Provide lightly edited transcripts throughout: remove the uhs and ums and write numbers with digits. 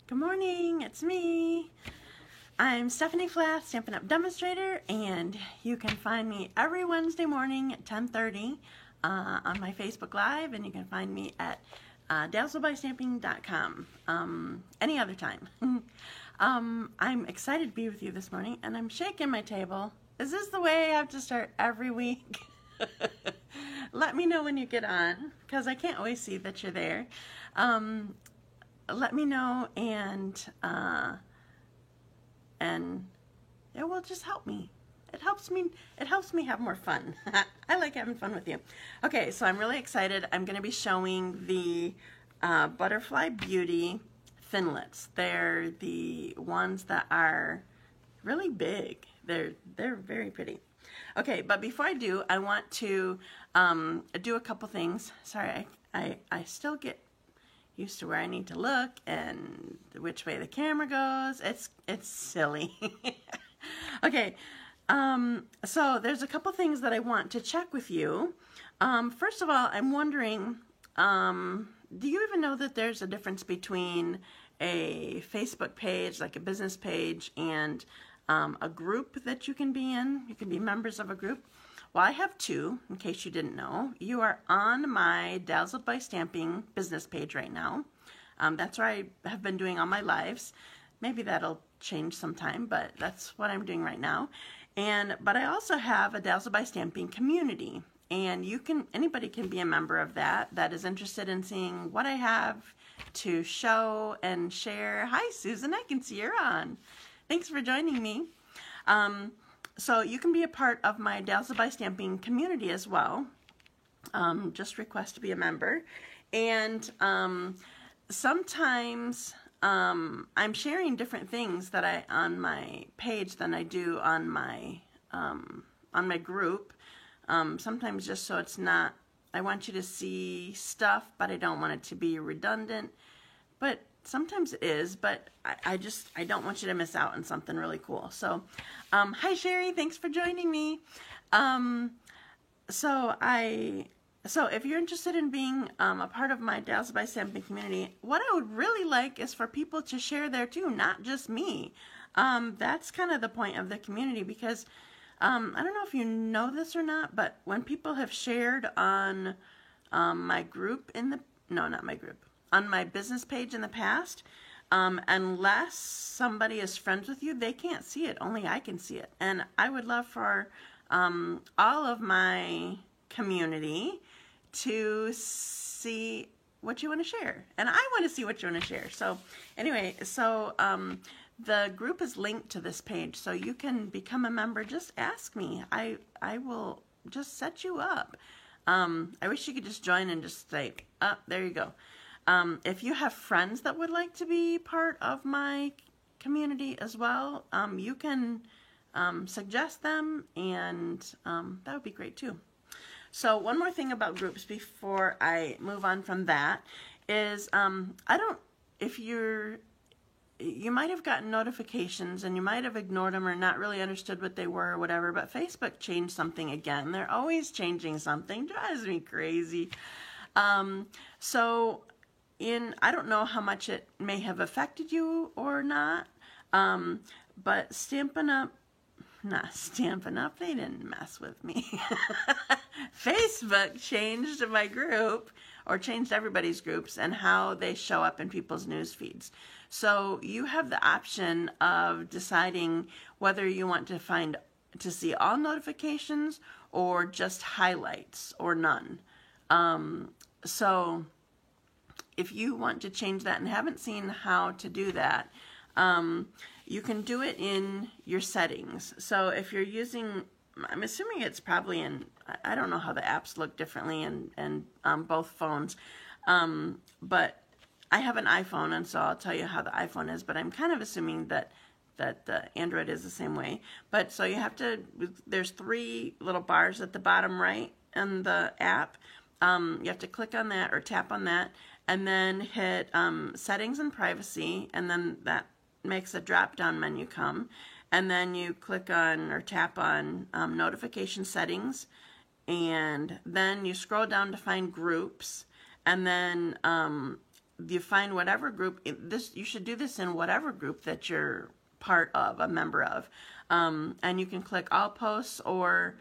Good morning, it's me. I'm Stephanie Flath, Stampin' Up! Demonstrator, and you can find me every Wednesday morning at 10:30 on my Facebook Live, and you can find me at dazzlebystamping.com any other time. I'm excited to be with you this morning, and I'm shaking my table. Is this the way I have to start every week? Let me know when you get on, because I can't always see that you're there. Let me know, and it will just help me. It helps me have more fun. I like having fun with you. Okay, so I'm really excited. I'm going to be showing the Butterfly Beauty Thinlits. They're the ones that are really big. They're very pretty. Okay, but before I do, I want to do a couple things. Sorry, I still get used to where I need to look and which way the camera goes. It's silly. Okay, so there's a couple things that I want to check with you. First of all, I'm wondering, do you even know that there's a difference between a Facebook page, like a business page, and a group that you can be in? You can be members of a group. Well, I have two, in case you didn't know. You are on my Dazzled by Stamping business page right now. That's where I have been doing all my lives. Maybe that'll change sometime, but that's what I'm doing right now. But I also have a Dazzled by Stamping community, and anybody can be a member of that is interested in seeing what I have to show and share. Hi, Susan, I can see you're on. Thanks for joining me. So you can be a part of my Dazzled by Stamping community as well. Just request to be a member. And sometimes I'm sharing different things that on my page than I do on my group. Sometimes just so it's not, I want you to see stuff, but I don't want it to be redundant. But sometimes it is, but I don't want you to miss out on something really cool. So, hi Sherry, thanks for joining me. So if you're interested in being a part of my Dazzled by Stamping community, what I would really like is for people to share there too, not just me. That's kind of the point of the community, because I don't know if you know this or not, but when people have shared on my group on my business page in the past, unless somebody is friends with you, they can't see it. Only I can see it. And I would love for all of my community to see what you want to share. And I want to see what you want to share. So anyway, the group is linked to this page, so you can become a member. Just ask me. I will just set you up. I wish you could just join and just say, oh, there you go. If you have friends that would like to be part of my community as well, you can suggest them, and that would be great too. So one more thing about groups before I move on from that is, you might have gotten notifications and you might have ignored them or not really understood what they were or whatever, but Facebook changed something again. They're always changing something. Drives me crazy. I don't know how much it may have affected you or not, but Stampin' Up, they didn't mess with me. Facebook changed my group, or changed everybody's groups, and how they show up in people's news feeds. So you have the option of deciding whether you want to see all notifications or just highlights or none. So if you want to change that and haven't seen how to do that, you can do it in your settings. So if you're using, I'm assuming it's probably in, I don't know how the apps look differently in both phones, but I have an iPhone, and so I'll tell you how the iPhone is, but I'm kind of assuming that the Android is the same way. But so you have to, there's three little bars at the bottom right in the app. You have to click on that or tap on that, and then hit settings and privacy, and then that makes a drop down menu come, and then you click on or tap on notification settings, and then you scroll down to find groups, and then you find whatever group, you should do this in whatever group that you're part of, a member of. And you can click all posts or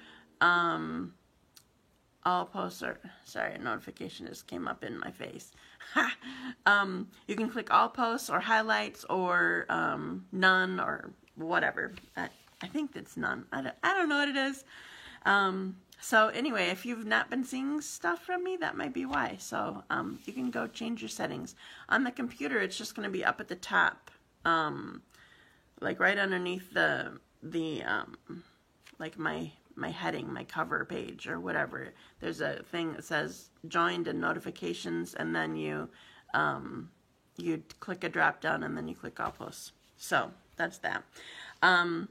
sorry, a notification just came up in my face. You can click all posts or highlights or none or whatever. I think that's none. I don't know what it is. So anyway, if you've not been seeing stuff from me, that might be why. So you can go change your settings. On the computer, it's just going to be up at the top, like right underneath the like my heading, my cover page or whatever. There's a thing that says joined and notifications, and then you click a drop down and then you click all posts. So that's that. And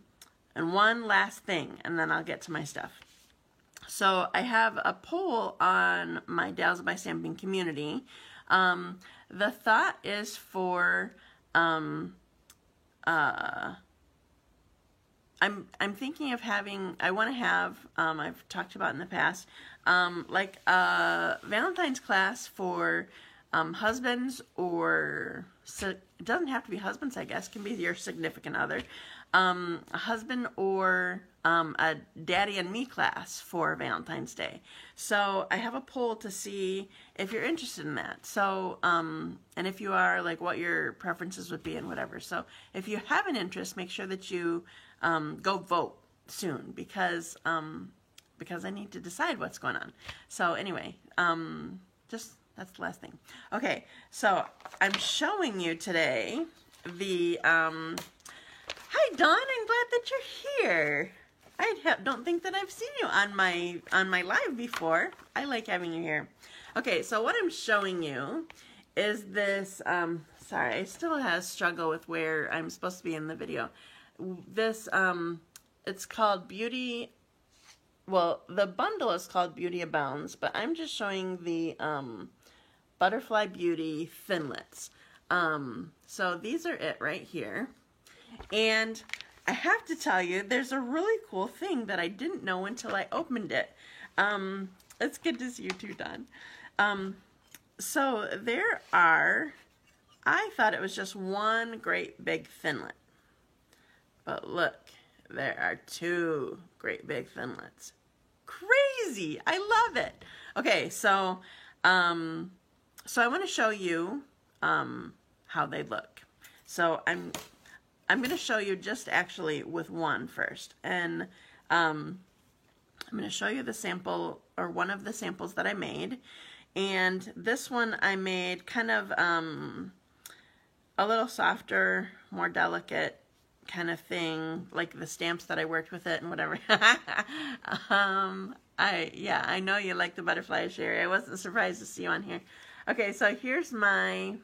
one last thing, and then I'll get to my stuff. So I have a poll on my Dazzle by Stamping community. The thought is for I'm thinking of having, I want to have, I've talked about in the past, like a Valentine's class for husbands, or, it doesn't have to be husbands, I guess, it can be your significant other, a husband, or a daddy and me class for Valentine's Day. So I have a poll to see if you're interested in that. So, and if you are, like what your preferences would be and whatever. So if you have an interest, make sure that you go vote soon, because I need to decide what's going on. So anyway, that's the last thing. Okay, so I'm showing you today the, hi Dawn, I'm glad that you're here. I don't think that I've seen you on my live before. I like having you here. Okay, so what I'm showing you is this, sorry, I still have a struggle with where I'm supposed to be in the video. This, it's called Beauty, well, the bundle is called Beauty Abounds, but I'm just showing the Butterfly Beauty Thinlits. So these are it right here. And I have to tell you, there's a really cool thing that I didn't know until I opened it. It's good to see you too, Don. So there are, I thought it was just one great big Thinlit. But look, there are two great big Thinlits. Crazy! I love it. Okay, so so I want to show you how they look. So I'm going to show you just actually with one first, and I'm going to show you the sample, or one of the samples that I made. And this one I made kind of a little softer, more delicate kind of thing, like the stamps that I worked with it and whatever. I know you like the butterfly, Sherry. I wasn't surprised to see you on here. Okay, so here's my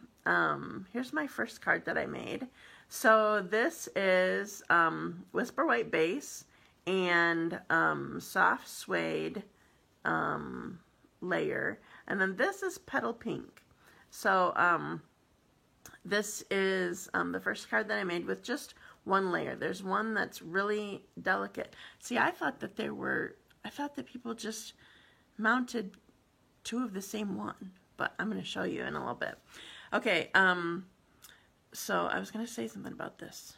first card that I made. So this is Whisper White base and soft suede layer, and then this is Petal Pink. So this is the first card that I made with just one layer. There's one that's really delicate. See, I thought that people just mounted two of the same one, but I'm going to show you in a little bit. Okay, so I was going to say something about this.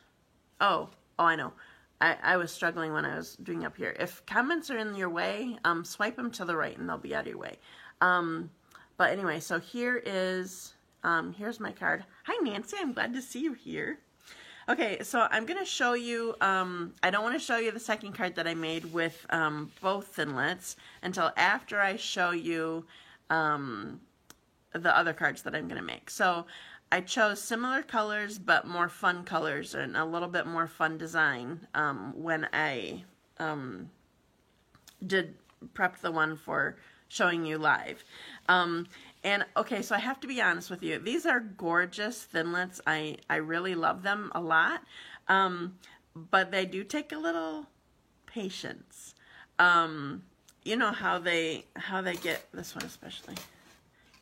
Oh, I know. I was struggling when I was doing up here. If comments are in your way, swipe them to the right and they'll be out of your way. But anyway, so here is, here's my card. Hi, Nancy. I'm glad to see you here. Okay, so I'm going to show you, I don't want to show you the second card that I made with both Thinlits until after I show you the other cards that I'm going to make. So I chose similar colors but more fun colors and a little bit more fun design when I prepped the one for showing you live. And okay, so I have to be honest with you. These are gorgeous Thinlits. I really love them a lot, but they do take a little patience. You know how they get, this one especially.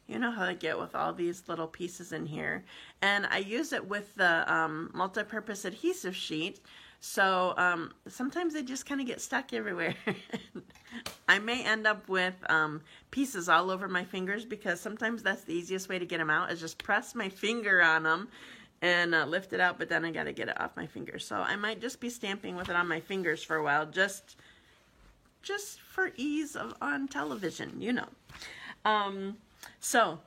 You know how they get with all these little pieces in here. And I use it with the multi-purpose adhesive sheet So sometimes they just kind of get stuck everywhere. I may end up with pieces all over my fingers, because sometimes that's the easiest way to get them out, is just press my finger on them and lift it out, but then I got to get it off my fingers. So I might just be stamping with it on my fingers for a while, just for ease of on television, you know. So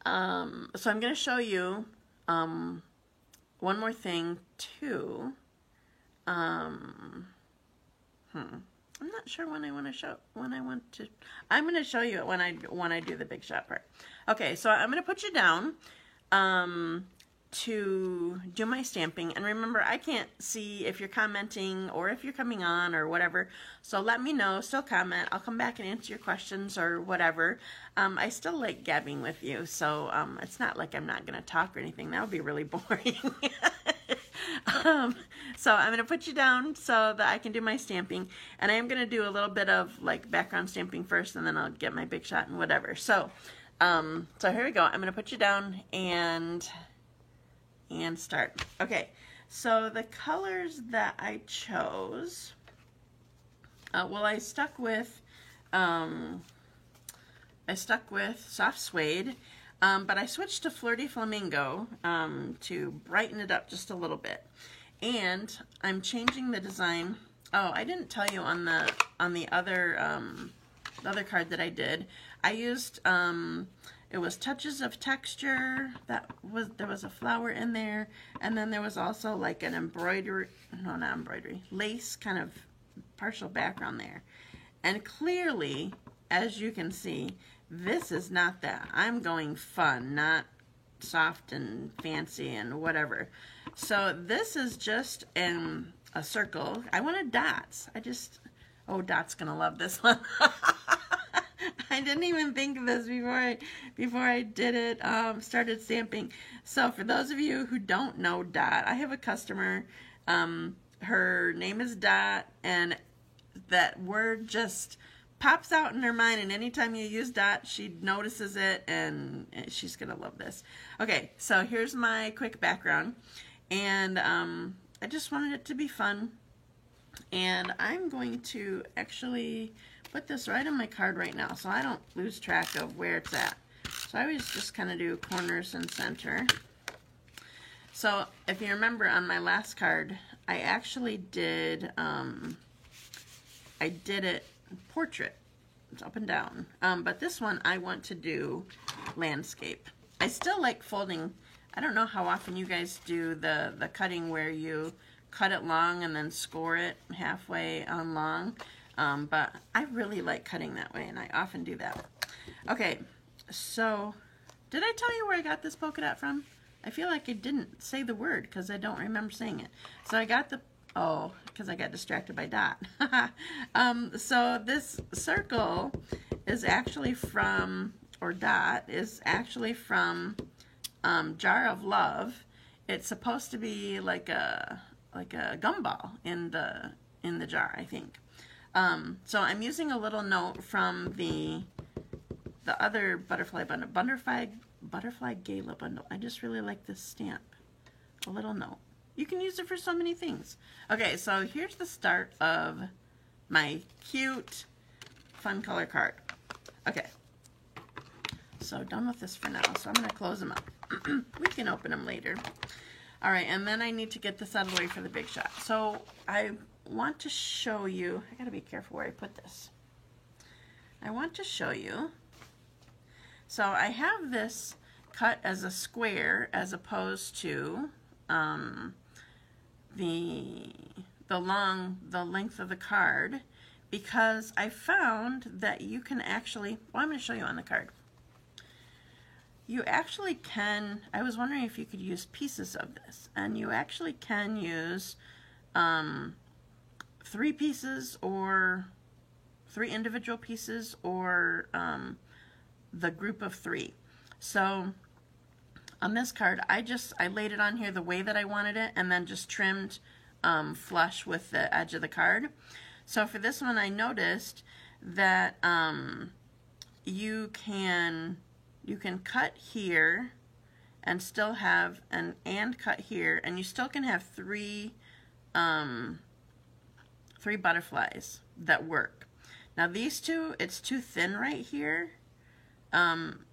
I'm going to show you one more thing too. I'm not sure when I want to show, I'm going to show you it when I do the Big Shot part. Okay, so I'm going to put you down to do my stamping, and remember, I can't see if you're commenting or if you're coming on or whatever, so let me know. Still comment. I'll come back and answer your questions or whatever. I still like gabbing with you, so it's not like I'm not going to talk or anything. That would be really boring. So I'm going to put you down so that I can do my stamping, and I am going to do a little bit of like background stamping first, and then I'll get my Big Shot and whatever. So here we go. I'm going to put you down and start. Okay, so the colors that I chose, well, I stuck with soft suede, but I switched to Flirty Flamingo to brighten it up just a little bit. And I'm changing the design. Oh, I didn't tell you on the other card that I did. I used it was Touches of Texture. There was a flower in there, and then there was also like an embroidery, no, not embroidery, lace kind of partial background there. And clearly, as you can see, this is not that. I'm going fun, not soft and fancy and whatever. So this is just a circle. I wanted dots. Oh, Dot's gonna love this one. I didn't even think of this before I did it, started stamping. So for those of you who don't know Dot, I have a customer, her name is Dot, and that word just pops out in her mind, and anytime you use Dot, she notices it, and she's gonna love this. Okay, so here's my quick background, and I just wanted it to be fun, and I'm going to actually put this right on my card right now so I don't lose track of where it's at. So I always just kind of do corners and center. So if you remember on my last card, I actually did it portrait. It's up and down. But this one I want to do landscape. I still like folding. I don't know how often you guys do the cutting where you cut it long and then score it halfway on long. But I really like cutting that way, and I often do that. Okay, so did I tell you where I got this polka dot from? I feel like I didn't say the word because I don't remember saying it. So I got because I got distracted by Dot. So this circle is actually from, or Dot is actually from Jar of Love. It's supposed to be like a gumball in the jar, I think. So I'm using a little note from the other butterfly bundle, Butterfly Gala bundle. I just really like this stamp. A little note. You can use it for so many things. Okay, so here's the start of my cute, fun color card. Okay, so done with this for now. So I'm going to close them up. We can open them later. All right, and then I need to get this out of the way for the Big Shot. So I want to show you, I gotta be careful where I put this. I want to show you, so I have this cut as a square as opposed to the length of the card, because I found that you can actually, well, I'm going to show you on the card. You actually can, I was wondering if you could use pieces of this, and you actually can use 3 pieces or 3 individual pieces, or the group of 3. So on this card, I laid it on here the way that I wanted it, and then just trimmed flush with the edge of the card. So for this one, I noticed that you can cut here and still have and cut here, and you still can have 3 three butterflies that work. Now these two, it's too thin right here.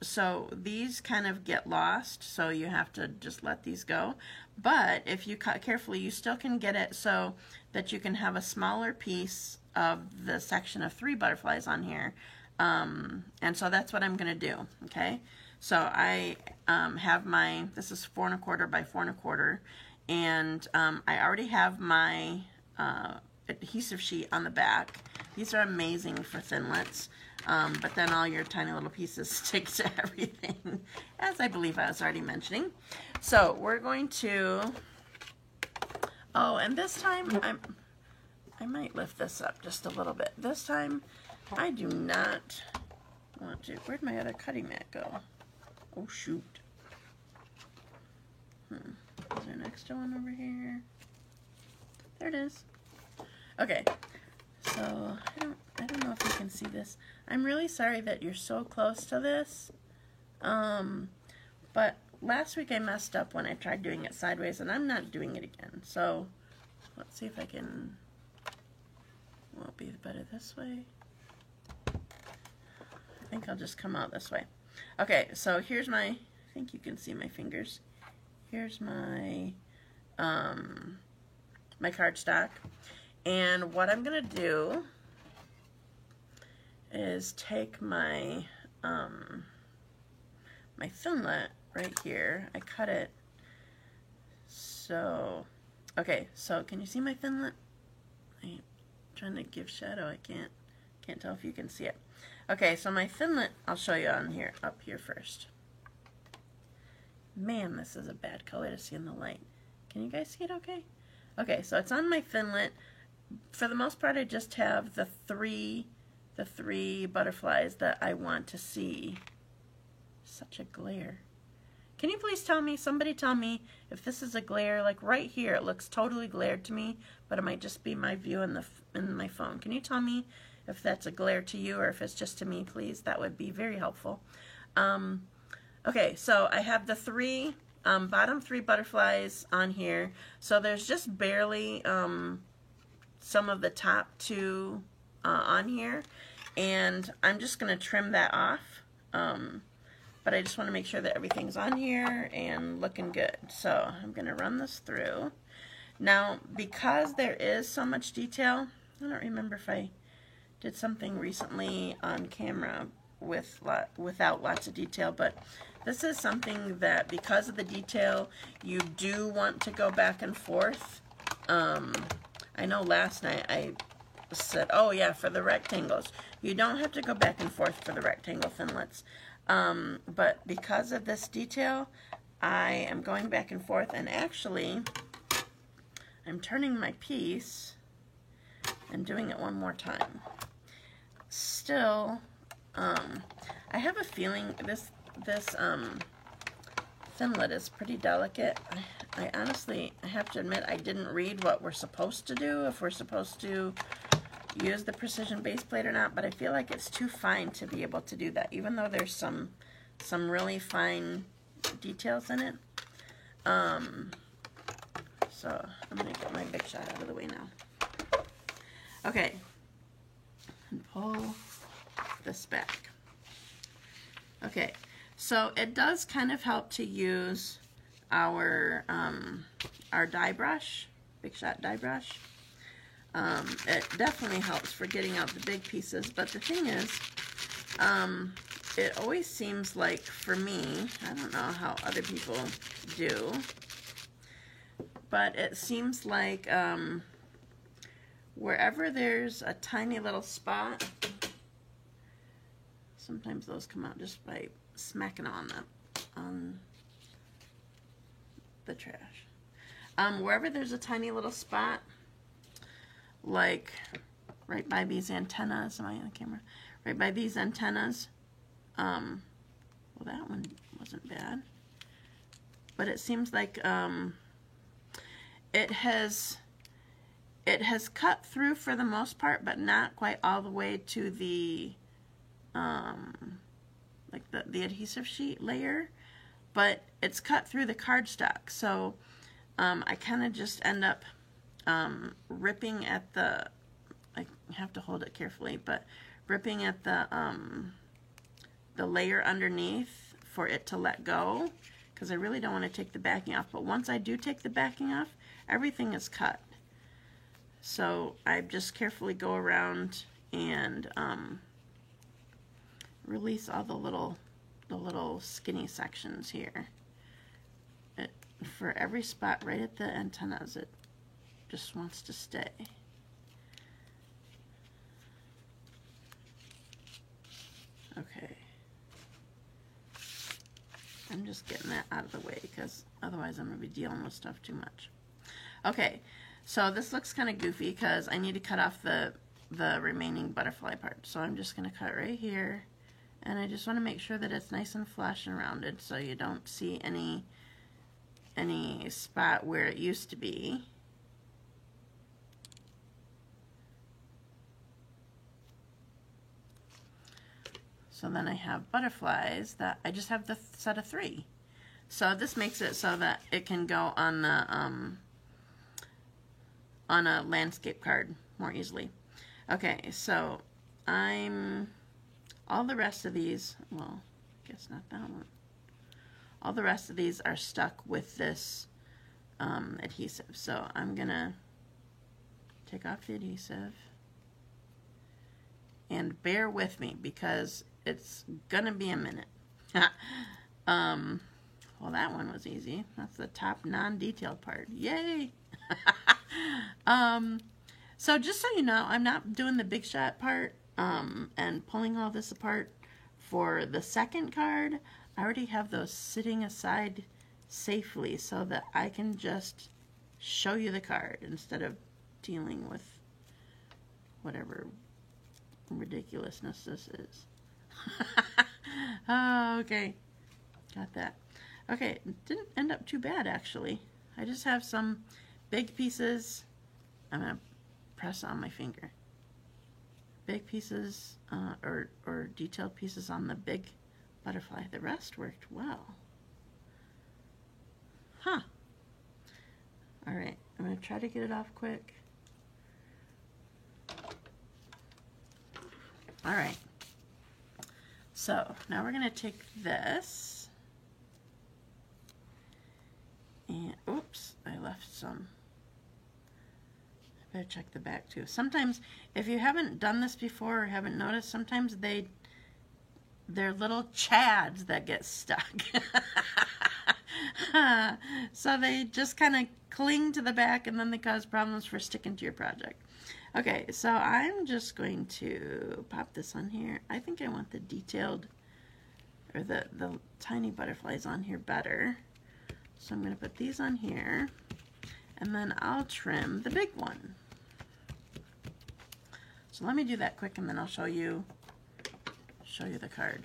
So these kind of get lost, so you have to just let these go. But if you cut carefully, you still can get it so that you can have a smaller piece of the section of three butterflies on here. And so that's what I'm going to do, okay? So I have my, this is 4 1/4 by 4 1/4, and I already have my adhesive sheet on the back. These are amazing for thinlits, but then all your tiny little pieces stick to everything, as I believe I was already mentioning. So we're going to, oh, and this time I might lift this up just a little bit. This time I do not want to, where'd my other cutting mat go? Oh shoot. Is there an extra one over here? There it is. Okay, so I don't know if you can see this. I'm really sorry that you're so close to this. But last week I messed up when I tried doing it sideways, and I'm not doing it again. So let's see if I can, will it be better this way? I think I'll just come out this way. Okay, so here's my, I think you can see my fingers. Here's my, my cardstock. And what I'm gonna do is take my, my thinlet right here. I cut it. So, okay, so can you see my thinlet? I'm trying to give shadow. I can't tell if you can see it. Okay, so my thinlet, I'll show you on here, up here first. Man, this is a bad color to see in the light. Can you guys see it okay? Okay, so it's on my thinlet. For the most part, I just have the three butterflies that I want to see. Such a glare. Can you please tell me, somebody tell me if this is a glare? Like right here, it looks totally glared to me, but it might just be my view in my phone. Can you tell me if that's a glare to you or if it's just to me, please? That would be very helpful. Okay, so I have the bottom three butterflies on here. So there's just barely some of the top two on here, and I'm just going to trim that off. But I just want to make sure that everything's on here and looking good. So I'm going to run this through. Now, because there is so much detail, I don't remember if I did something recently on camera without lots of detail, but this is something that because of the detail, you do want to go back and forth. I know last night I said, oh yeah, for the rectangles, you don't have to go back and forth for the rectangle thinlits. But because of this detail, I am going back and forth, and actually, I'm turning my piece and doing it one more time. Still, I have a feeling this thinlet is pretty delicate. I honestly, I have to admit, I didn't read what we're supposed to do, if we're supposed to use the precision base plate or not, but I feel like it's too fine to be able to do that, even though there's some really fine details in it. So I'm gonna get my big shot out of the way now. Okay, and pull this back. Okay, so it does kind of help to use our die brush, Big Shot die brush. It definitely helps for getting out the big pieces, but the thing is, it always seems like, for me, I don't know how other people do, but it seems like wherever there's a tiny little spot, sometimes those come out just by smacking on the trash. Wherever there's a tiny little spot, like right by these antennas, am I on camera? Right by these antennas, well, that one wasn't bad, but it seems like it has cut through for the most part, but not quite all the way to the like the adhesive sheet layer, but it's cut through the cardstock. So I kind of just end up ripping at the, I have to hold it carefully, but ripping at the layer underneath for it to let go, because I really don't want to take the backing off. But once I do take the backing off, everything is cut. So I just carefully go around and release all the little skinny sections here. For every spot right at the antennas, it just wants to stay. Okay. I'm just getting that out of the way because otherwise I'm going to be dealing with stuff too much. Okay, so this looks kind of goofy because I need to cut off the remaining butterfly part. So I'm just going to cut right here, and I just want to make sure that it's nice and flush and rounded so you don't see any spot where it used to be. So then I have butterflies that I just have the set of 3. So this makes it so that it can go on the on a landscape card more easily. Okay, so all the rest of these, well, I guess not that one. All the rest of these are stuck with this adhesive. So I'm gonna take off the adhesive, and bear with me because it's gonna be a minute. Well, that one was easy. That's the top non-detailed part. Yay! So just so you know, I'm not doing the big shot part and pulling all this apart for the second card. I already have those sitting aside safely so that I can just show you the card instead of dealing with whatever ridiculousness this is. Oh, okay, got that. Okay, it didn't end up too bad actually. I just have some big pieces. I'm gonna press on my finger. Big pieces or detailed pieces on the big butterfly. The rest worked well. Huh. All right, I'm gonna try to get it off quick. All right. So now we're gonna take this and, oops, I left some. I better check the back too. Sometimes, if you haven't done this before or haven't noticed, sometimes they're little chads that get stuck. So they just kind of cling to the back and then they cause problems for sticking to your project. Okay, so I'm just going to pop this on here. I think I want the detailed, or the tiny butterflies on here better. So I'm going to put these on here, and then I'll trim the big one. So let me do that quick, and then I'll show you the card.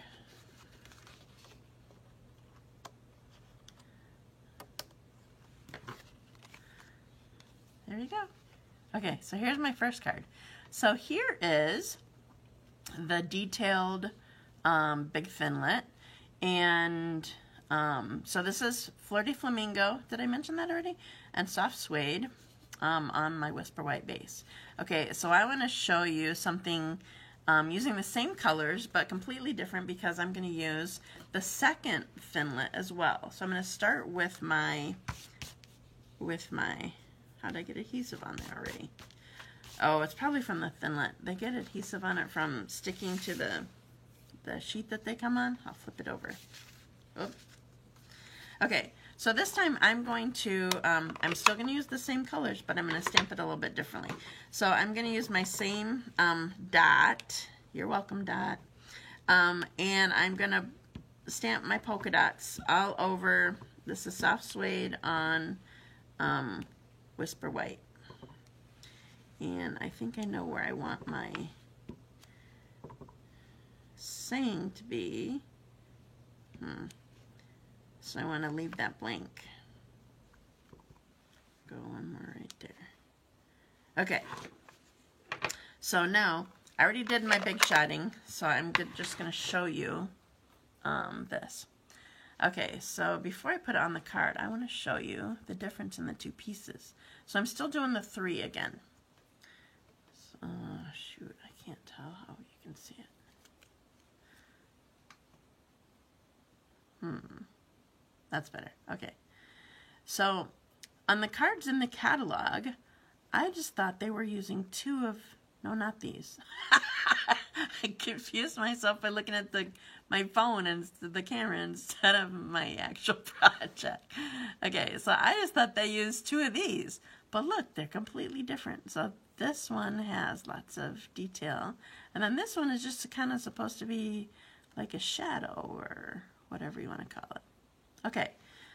There you go. Okay, so here's my first card. So here is the detailed big Thinlit, and so this is Fleur de Flamingo. Did I mention that already? And Soft Suede on my Whisper White base. Okay, so I want to show you something using the same colors but completely different because I'm going to use the second Thinlit as well. So I'm going to start with my how did I get adhesive on there already? Oh, it's probably from the Thinlit. They get adhesive on it from sticking to the sheet that they come on. I'll flip it over. Oh. Okay, so this time I'm going to, I'm still going to use the same colors, but I'm going to stamp it a little bit differently. So I'm going to use my same dot. You're welcome, dot. And I'm going to stamp my polka dots all over. This is Soft Suede on Whisper White. And I think I know where I want my saying to be. So I want to leave that blank. Go one more right there. Okay. So now, I already did my big shotting, so I'm just going to show you this. Okay, so before I put it on the card, I want to show you the difference in the two pieces. So I'm still doing the 3 again. So, shoot, I can't tell how you can see it. That's better. Okay. So on the cards in the catalog, I just thought they were using 2 of, no, not these. I confused myself by looking at my phone and the camera instead of my actual project. Okay, so I just thought they used 2 of these, but look, they're completely different. So this one has lots of detail, and then this one is just kind of supposed to be like a shadow or whatever you want to call it. Okay,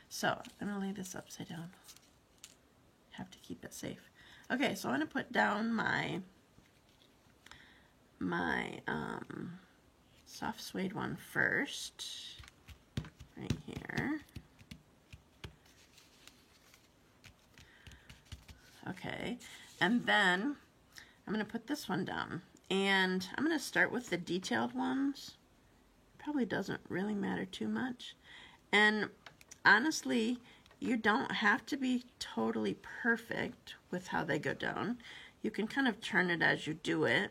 so I'm going to lay this upside down. Have to keep it safe. Okay, so I'm going to put down my soft suede one first, right here. Okay, and then I'm going to put this one down, and I'm going to start with the detailed ones. Probably doesn't really matter too much, and honestly, you don't have to be totally perfect with how they go down. You can kind of turn it as you do it.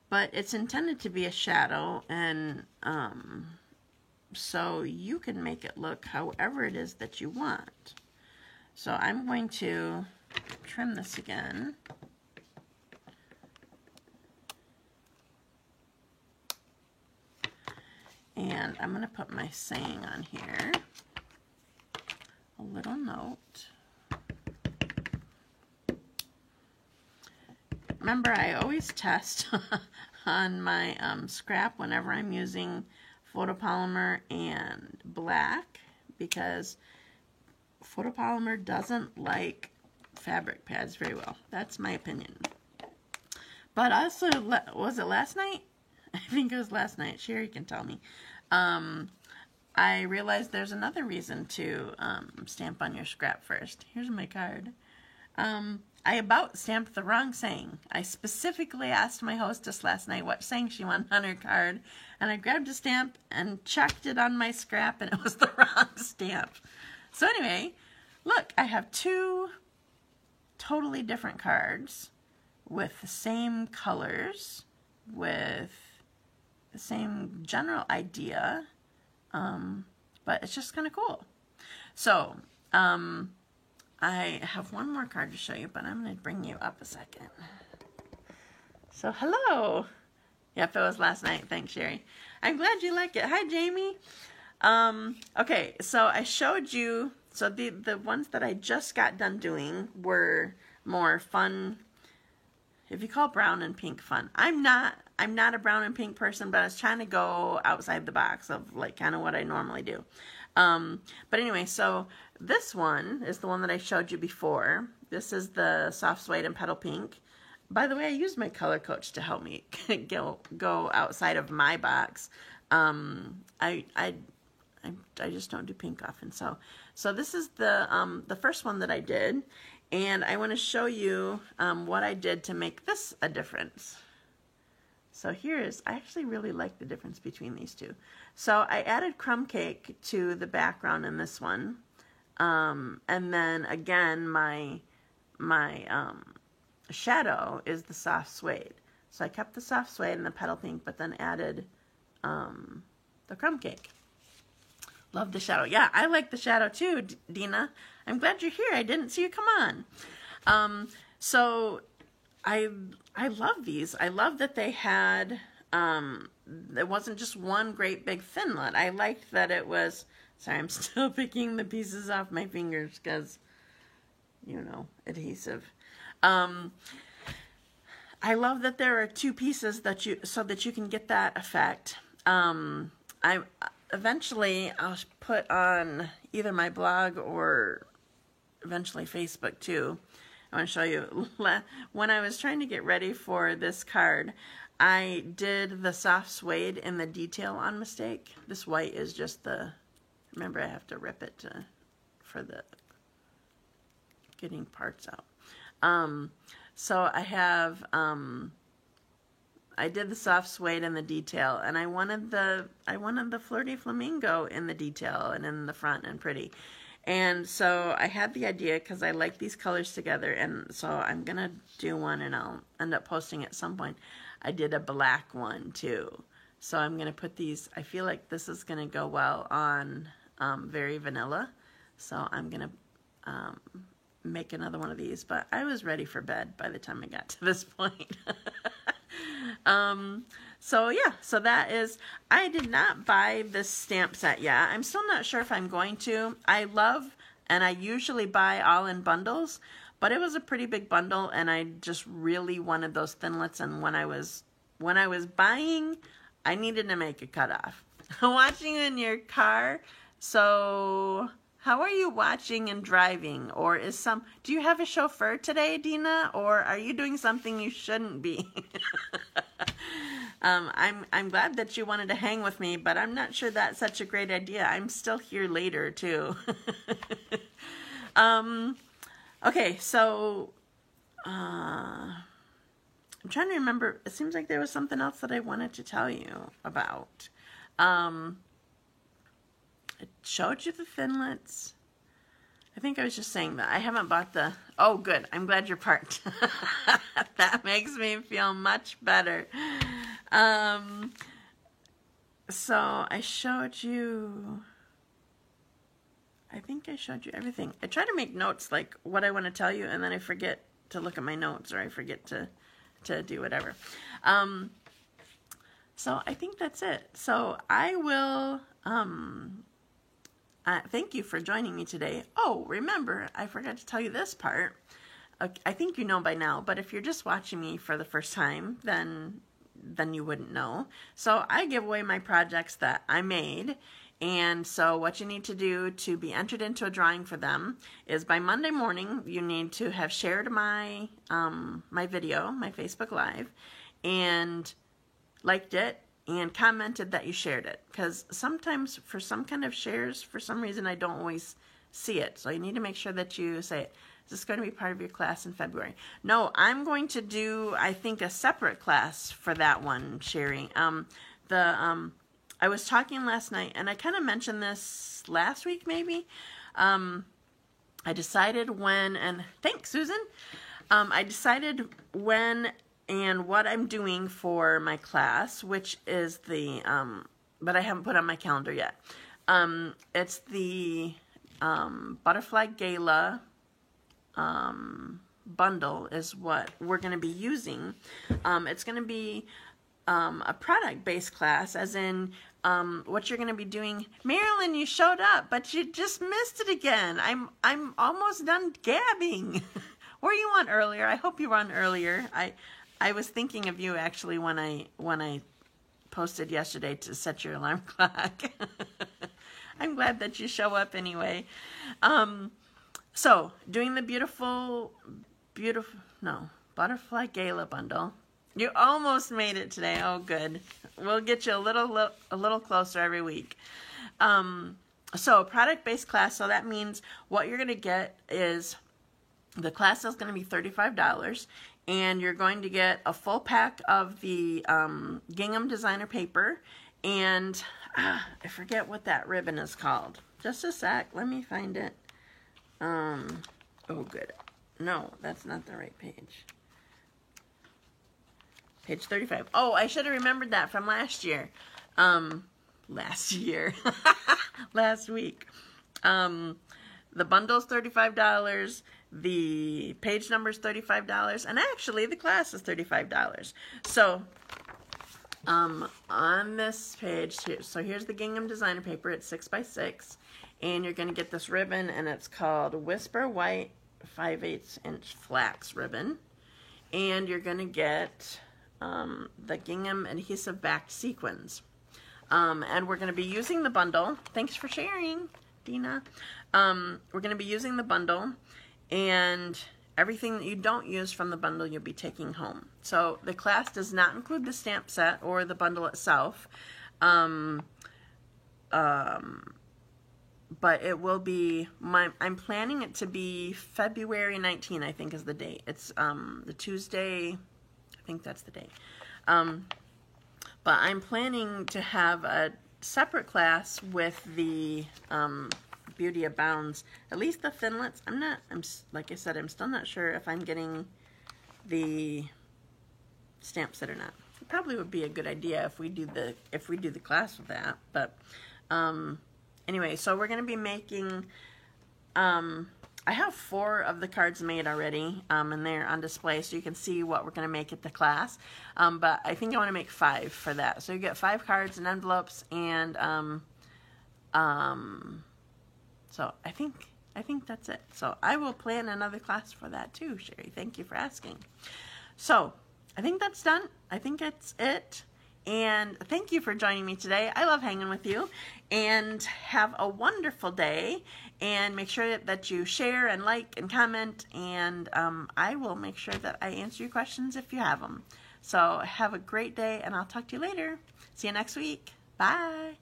But it's intended to be a shadow, and so you can make it look however it is that you want. So I'm going to trim this again. And I'm going to put my saying on here. A little note. Remember, I always test on my scrap whenever I'm using photopolymer and black, because photopolymer doesn't like fabric pads very well. That's my opinion. But also, was it last night? I think it was last night. Sherry can tell me. I realized there's another reason to stamp on your scrap first. Here's my card. I about stamped the wrong saying. I specifically asked my hostess last night what saying she wanted on her card, and I grabbed a stamp and checked it on my scrap, and it was the wrong stamp. So anyway, look, I have 2 totally different cards with the same colors, with the same general idea, but it's just kind of cool. So, I have one more card to show you, but I'm going to bring you up a second. So, hello. Yep, it was last night. Thanks, Sherry. I'm glad you like it. Hi, Jamie. Okay, so I showed you, so the ones that I just got done doing were more fun. If you call brown and pink fun. I'm not a brown and pink person, but I was trying to go outside the box of like kind of what I normally do. But anyway, so this one is the one that I showed you before. This is the soft suede and petal pink. By the way, I used my color coach to help me go outside of my box. I just don't do pink often. So this is the first one that I did, and I want to show you what I did to make this a difference. So I actually really like the difference between these two. So I added crumb cake to the background in this one. And then again, my shadow is the soft suede. So I kept the soft suede and the petal pink, but then added the crumb cake. Love the shadow. Yeah, I like the shadow too, Dina. I'm glad you're here. I didn't see you come on. So I love these. I love that they had, it wasn't just one great big thinlet. I liked that it was, sorry, I'm still picking the pieces off my fingers because, you know, adhesive. I love that there are 2 pieces so that you can get that effect. Eventually I'll put on either my blog or eventually Facebook too. I want to show you, when I was trying to get ready for this card, I did the soft suede in the detail on mistake. This white is just remember I have to rip it for the getting parts out. So I have, I did the soft suede in the detail, and I wanted the flirty flamingo in the detail and in the front and pretty. And so I had the idea because I like these colors together, and so I'm going to do one, and I'll end up posting at some point. I did a black one too. So I'm going to put these, I feel like this is going to go well on Very Vanilla. So I'm going to make another one of these, but I was ready for bed by the time I got to this point. So yeah, so that is, I did not buy this stamp set yet. I'm still not sure if I'm going to. I love, and I usually buy all in bundles, but it was a pretty big bundle, and I just really wanted those thinlits, and when I was buying, I needed to make a cutoff. Watching in your car, so how are you watching and driving? Or do you have a chauffeur today, Dina? Or are you doing something you shouldn't be? I'm glad that you wanted to hang with me, but I'm not sure that's such a great idea. I'm still here later too. Okay, so I'm trying to remember. It seems like there was something else that I wanted to tell you about. I showed you the thinlits. I think I was just saying that. I haven't bought the... Oh, good. I'm glad you're parked. That makes me feel much better. So I showed you... I think I showed you everything. I try to make notes, like what I want to tell you, and then I forget to look at my notes, or I forget to do whatever. So I think that's it. So I will... thank you for joining me today. Oh, remember, I forgot to tell you this part. I think you know by now, but if you're just watching me for the first time, then you wouldn't know. So I give away my projects that I made, and so what you need to do to be entered into a drawing for them is by Monday morning, you need to have shared my my video, my Facebook Live, and liked it, and commented that you shared it, because sometimes for some kind of shares, for some reason I don't always see it, so you need to make sure that you say it. Is this going to be part of your class in February? No, I'm going to do, I think, a separate class for that one, sharing. I was talking last night, and I kind of mentioned this last week maybe. I decided when, and thanks Susan, I decided when and what I'm doing for my class, which is the, but I haven't put on my calendar yet. It's the Butterfly Gala bundle is what we're going to be using. It's going to be a product-based class, as in what you're going to be doing. Marilyn, you showed up, but you just missed it again. I'm almost done gabbing. Were you on earlier? I hope you were on earlier. I was thinking of you actually when I posted yesterday to set your alarm clock. I'm glad that you show up anyway. So doing the Butterfly Gala bundle. You almost made it today. Oh, good. We'll get you a little closer every week. So product-based class. So that means what you're going to get is the class is going to be $35, and you're going to get a full pack of the gingham designer paper, and I forget what that ribbon is called. Just a sec. Let me find it. Oh, good. No, that's not the right page. Page 35. Oh, I should have remembered that from last year. Last week. The bundle's $35. The page number's $35. And actually, the class is $35. So, on this page here, so here's the gingham designer paper. It's 6x6. And you're going to get this ribbon, and it's called Whisper White 5/8 inch flax ribbon. And you're going to get the gingham adhesive backed sequins. And we're going to be using the bundle. Thanks for sharing, Dina. We're going to be using the bundle, and everything that you don't use from the bundle you'll be taking home. So the class does not include the stamp set or the bundle itself. But it will be, I'm planning it to be February 19, I think is the date. It's the Tuesday, I think that's the date. But I'm planning to have a separate class with the Beauty Abounds, at least the Thinlits. Like I said, I'm still not sure if I'm getting the stamp set or not. It probably would be a good idea if we do the class with that. But anyway, so we're going to be making, I have 4 of the cards made already, and they're on display so you can see what we're going to make at the class. But I think I want to make 5 for that. So you get 5 cards and envelopes, and so I think that's it. So I will plan another class for that too, Sherry. Thank you for asking. So I think that's done. I think that's it. And thank you for joining me today. I love hanging with you. And have a wonderful day. And make sure that you share and like and comment. And I will make sure that I answer your questions if you have them. So have a great day, and I'll talk to you later. See you next week. Bye.